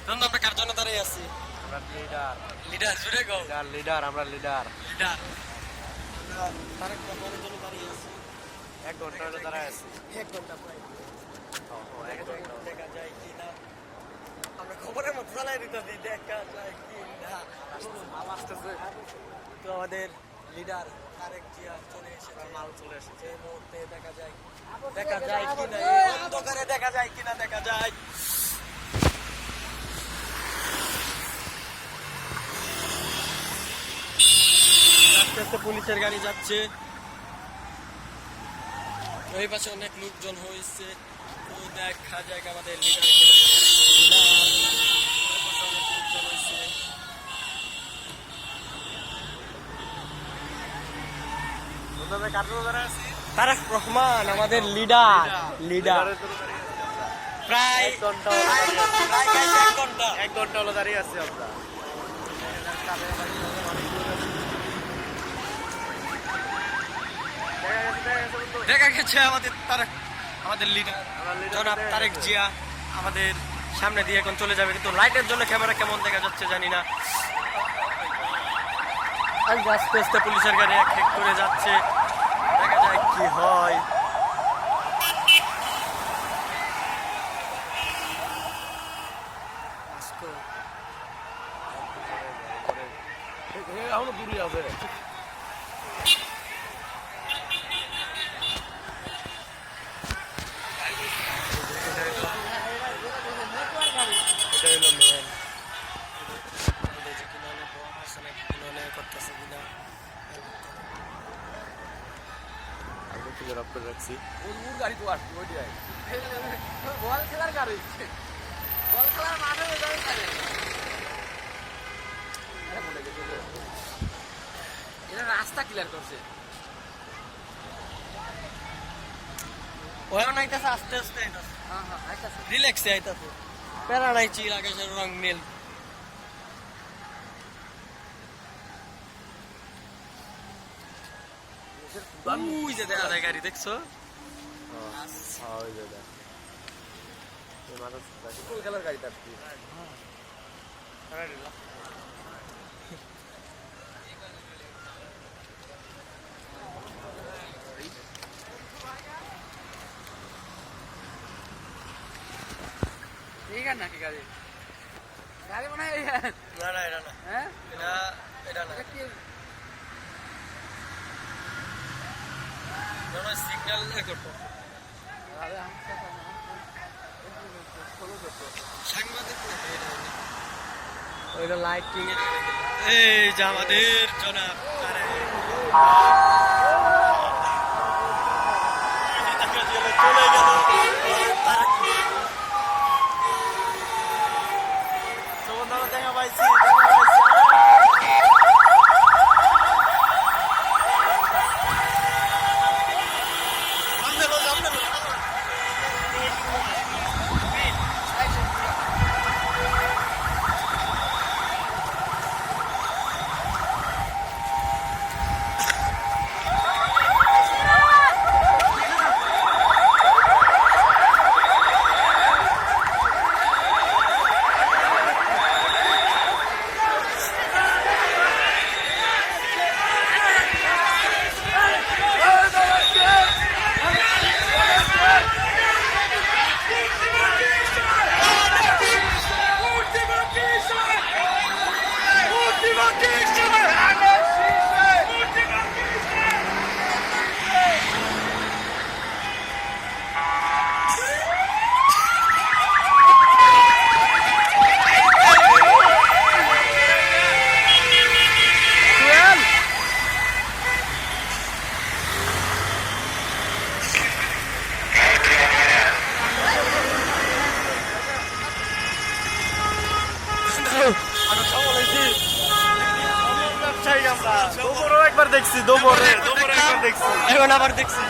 আমরা কার জন্য দাঁড়িয়ে আছি? আমরা লিডার। লিডার জুড়ে গো। লিডার আমরা লিডার। লিডার। তারেক রহমানের জন্য দাঁড়িয়ে আছি। 1 ঘন্টা হলো দাঁড়ায় আছি। 1 ঘন্টা প্রায়। এক ঘন্টা। দেখা যায় কি না? আমরা খবরের মতো চালাই দিতেছি, দেখা যায় কি না? মাল আসতেছে। তো আমাদের লিডার তারেক জিয়া চলে এসেছে। মাল চলে এসেছে। এই মুহূর্তে দেখা যায় কি না? এই অন্ধকারে দেখা যায় কি না? দেখা যায়। আস্তে আস্তে পুলিশের গাড়ি যাচ্ছে। ওই পাশে অনেক লোকজন হয়েছে। তো দেখা যায় আমাদের লিডার তারেক রহমান আমাদের লিডার। প্রায় 1 ঘন্টা হলো দাঁড়িয়ে আছি আমরা। দেখা গেছে আমাদের লিডার জনাব তারেক জিয়া আমাদের সামনে দিয়ে এখন চলে যাবে, কিন্তু লাইটের জন্য ক্যামেরা কেমন দেখা যাচ্ছে জানি না। আস্তে আস্তে পুলিশের গাড়ি এক এক করে যাচ্ছে, দেখা যায় কি হয়। এখনো দূরে আছে। রাখছি গাড়ি তো আসবে বল খেলার গাড়ি, বল খেলার মাঠে এটা রাস্তা ক্লিয়ার করছে। ওখানে আইতাছে আস্তে আস্তে আইতাছে। রিল্যাক্সে আইতাছে, প্যারা নাই, চিল আকাশের রং নীল। ওই যে দেখা যায় গাড়ি, দেখছো? খেলার গাড়ি তার নাকি গাড়ি গাড়ি মনে হয় না না এটা না, হ্যাঁ এটা না, সিগন্যাল করতো সাংবাদিক। ওইটা লাইটিং এই যে আমাদের জনাব চলে গেল। দেখা পাইছি একবার দেখছি, দোবরে একবার দেখছি। এখন আবার দেখছি।